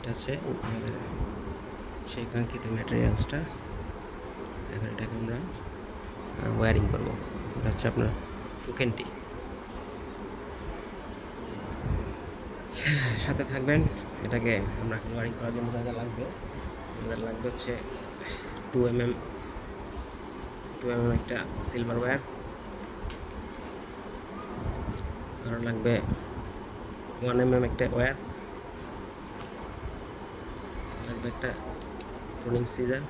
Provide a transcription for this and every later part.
এটা হচ্ছে আমাদের সেই কাঙ্ক্ষিত ম্যাটেরিয়ালসটা। এখন এটাকে আমরা ওয়্যারিং করব। এটা হচ্ছে আপনার ফুকেনটি। সাথে থাকবেন। এটাকে আমরা এখন ওয়্যারিং করার জন্য যা লাগবে, আমাদের লাগবে হচ্ছে 2 mm একটা সিলভার ওয়্যার, আরও লাগবে 1 mm একটা ওয়্যার, লাগবে একটা প্রুনিং সিজার।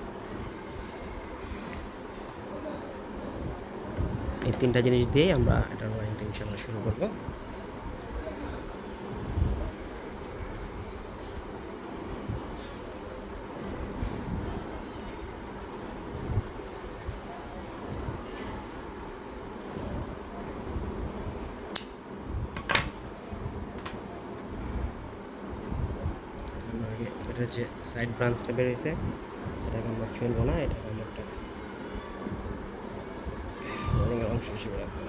এই 3টা জিনিস দিয়েই আমরা এটার ওয়্যারিংটা ইনশাআল্লাহ শুরু করব। এটার যে সাইড ব্রাঞ্চটা বেরিয়েছে এটাকে আমরা ফেলবো না, এটাকে আমরা একটা ওয়ারিংয়ের অংশ হিসেবে রাখবো।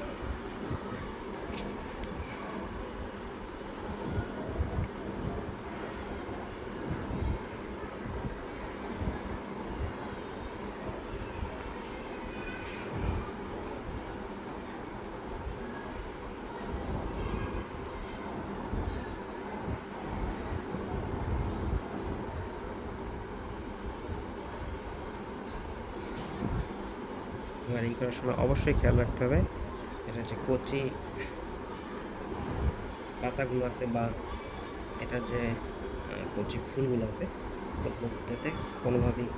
ওয়ারিং করার সময় অবশ্যই খেয়াল রাখতে হবে এটা যে কচি পাতাগুলো আছে বা এটার যে কচি ফুলগুলো আছে যাতে কোনোভাবেই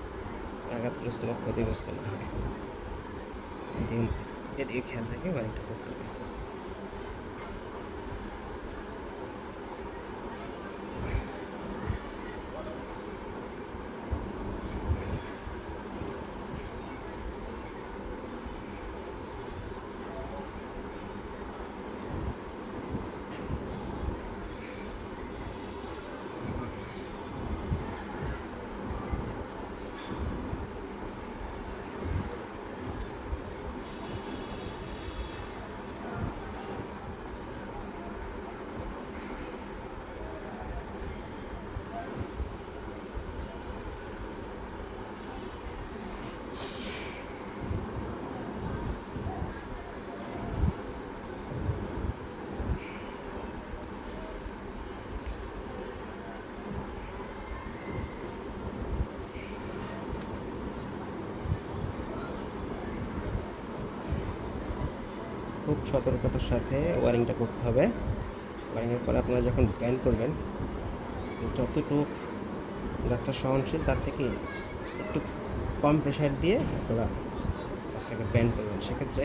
আঘাতগ্রস্ত বা ক্ষতিগ্রস্ত না হয়, এদিকে খেয়াল রেখে ওয়ারিংটা করতে হবে। খুব সতর্কতার সাথে ওয়ারিংটা করতে হবে। ওয়ারিংয়ের পরে আপনারা যখন ব্যান্ড করবেন, যতটুকু গাছটা সহনশীল তার থেকে একটু কম প্রেশার দিয়ে আপনারা গাছটাকে ব্যান্ড করবেন। সেক্ষেত্রে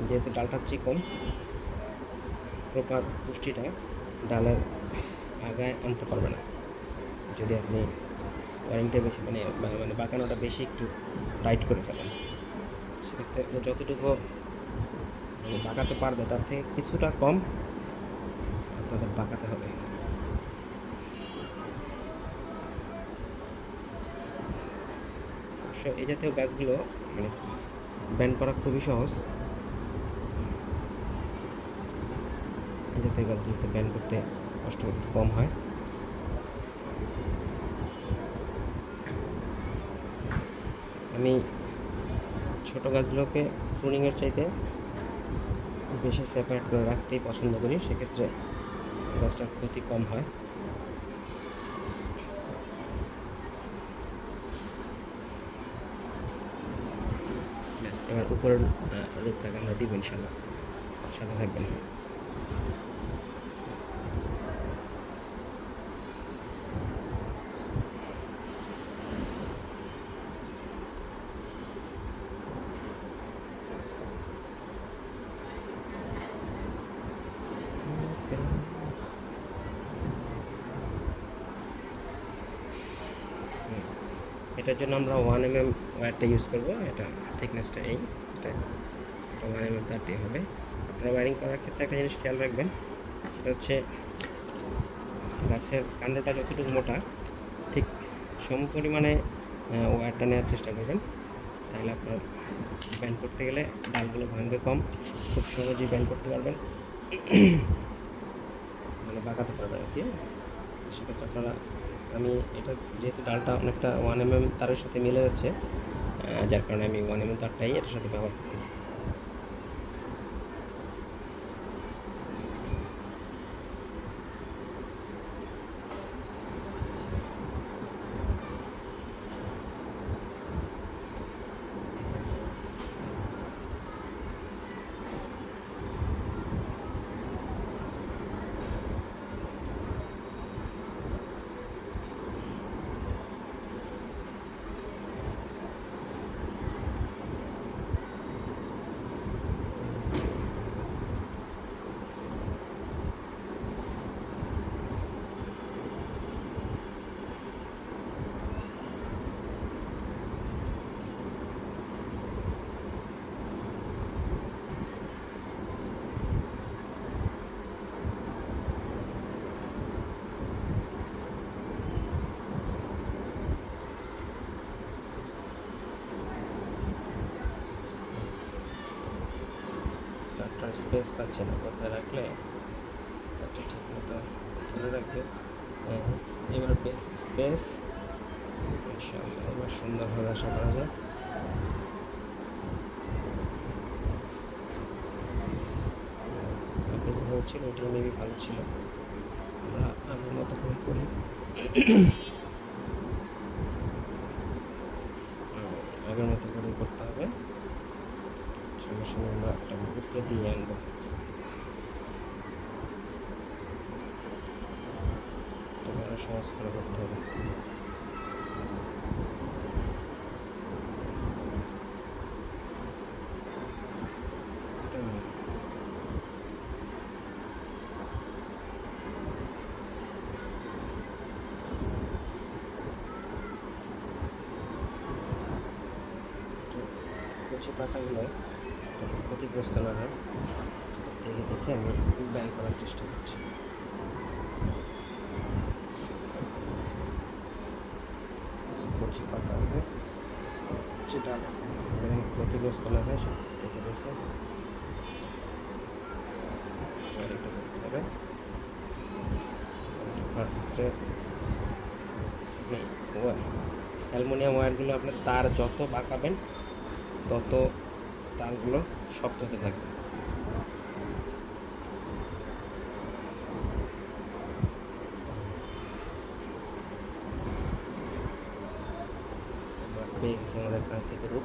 যেহেতু ডালটা চিকন, প্রপার পুষ্টিটা ডালের আগায় আনতে পারবে না যদি আপনি ওয়ারিংটা বেশি মানে বাঁকানোটা বেশি একটু টাইট করে ফেলেন। সেক্ষেত্রে যতটুকু বাঁকাতে পারবে তার থেকে কিছুটা কম আপনাদের বাঁকাতে হবে। অবশ্য এই জাতীয় গাছগুলো মানে ব্যান্ড করা খুবই সহজ। এই জাতীয় গাছগুলোতে ব্যান্ড করতে কষ্ট একটু কম হয়। আমি ছোট গাছগুলোকে প্রুনিংয়ের চাইতে বেশি সেপারেট করে রাখতেই পছন্দ করি, সেক্ষেত্রে গাছটার ক্ষতি কম হয়। ব্যাস, এবার উপরের রূপটাকে আমরা দিব ইনশাল্লাহ, সাথে থাকবেন। এটার জন্য আমরা 1 mm ওয়্যারটা ইউজ করবো। এটা থিকনেসটা এটা 1 mm তার দিয়ে হবে। আপনারা ওয়্যারিং করার ক্ষেত্রে একটা জিনিস খেয়াল রাখবেন, সেটা হচ্ছে গাছের কাণ্ডটা যতটুকু মোটা ঠিক সম পরিমাণে ওয়্যারটা নেওয়ার চেষ্টা করবেন, তাহলে আপনার ব্যান্ড করতে গেলে ডালগুলো ভাঙবে কম, খুব সহজেই ব্যান্ড করতে পারবেন, মানে বাঁকাতে পারবেন আর কি। সেক্ষেত্রে আপনারা আমি এটা যেহেতু ডালটা অনেকটা 1 mm তারের সাথে মিলে যাচ্ছে, যার কারণে আমি 1 mm তারটাই এটার সাথে ব্যবহার করতেছি। তারটার স্পেস পাচ্ছে না, কোথায় রাখলে তারটা ঠিক মতো ধরে রাখবে। হ্যাঁ, এবার বেশ স্পেস, ইনশাআল্লাহ এবার সুন্দরভাবে আশা করা যায়। আগে যেভাবে ছিল ওটা মেবি ভালো ছিল, আমরা আগের মতো করে করি। আগের মতো করে করতে হবে। সঙ্গে সঙ্গে আমরা একটা উপরে দিয়ে আনবো। এটাকে আরো সহজ করে করতে হবে। কচি পাতাগুলো যাতে ক্ষতিগ্রস্ত না হয় দেখে দেখে আমি ব্যান করার চেষ্টা করছি। কিছু কচি পাতা আছে, কচি ডাল আছে, যেন ক্ষতিগ্রস্ত না হয় সব দেখে দেখে এটা করতে হবে। অ্যালুমিনিয়াম ওয়্যারগুলো আপনার তার যত বাঁকাবেন তত তারগুলো শক্ত হতে থাকবে। পেয়ে গেছে আমাদের কাঙ্ক্ষিত রূপ।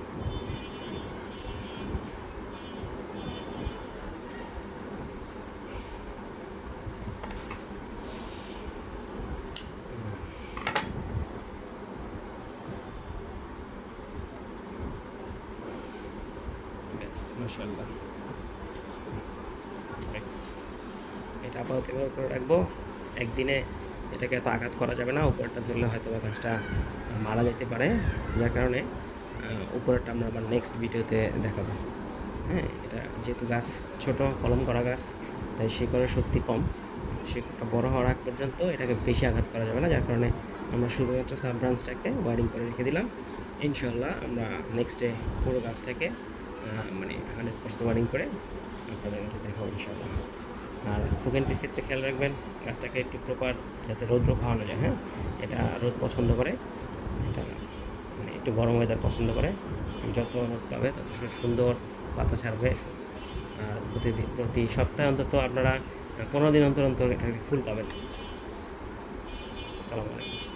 মাশাআল্লাহ, এটা আপাতত এভাবে করে রাখবো। একদিনে এটাকে এত আঘাত করা যাবে না, উপরটা ধরলে হয়তো বা গাছটা মারা যেতে পারে, যার কারণে উপরেরটা আমরা আবার নেক্সট ভিডিওতে দেখাবো। হ্যাঁ, এটা যেহেতু গাছ ছোট কলম করা গাছ, তাই শিকড়ের শক্তি কম। শিকড়টা বড় হওয়ার আগ পর্যন্ত এটাকে বেশি আঘাত করা যাবে না, যার কারণে আমরা শুধুমাত্র সাব ব্রাঞ্চটাকে ওয়ারিং করে রেখে দিলাম। ইনশাল্লাহ আমরা নেক্সটে পুরো গাছটাকে মানে 100% ওয়ারিং করে আপনাদের কাছে দেখাবো ইনশাল্লাহ। আর ফুগেন্টির ক্ষেত্রে খেয়াল রাখবেন গাছটাকে একটু প্রপার যাতে রৌদ্র খাওয়ানো যায়। হ্যাঁ, এটা রোদ পছন্দ করে, এটা মানে একটু গরম ওয়েদার পছন্দ করে। যত রোদ পাবে তত সুন্দর পাতা ছাড়বে। আর প্রতি সপ্তাহে অন্তত আপনারা 15 দিন অন্তর অন্তর এটাকে ফুল পাবেন। আসসালামু আলাইকুম।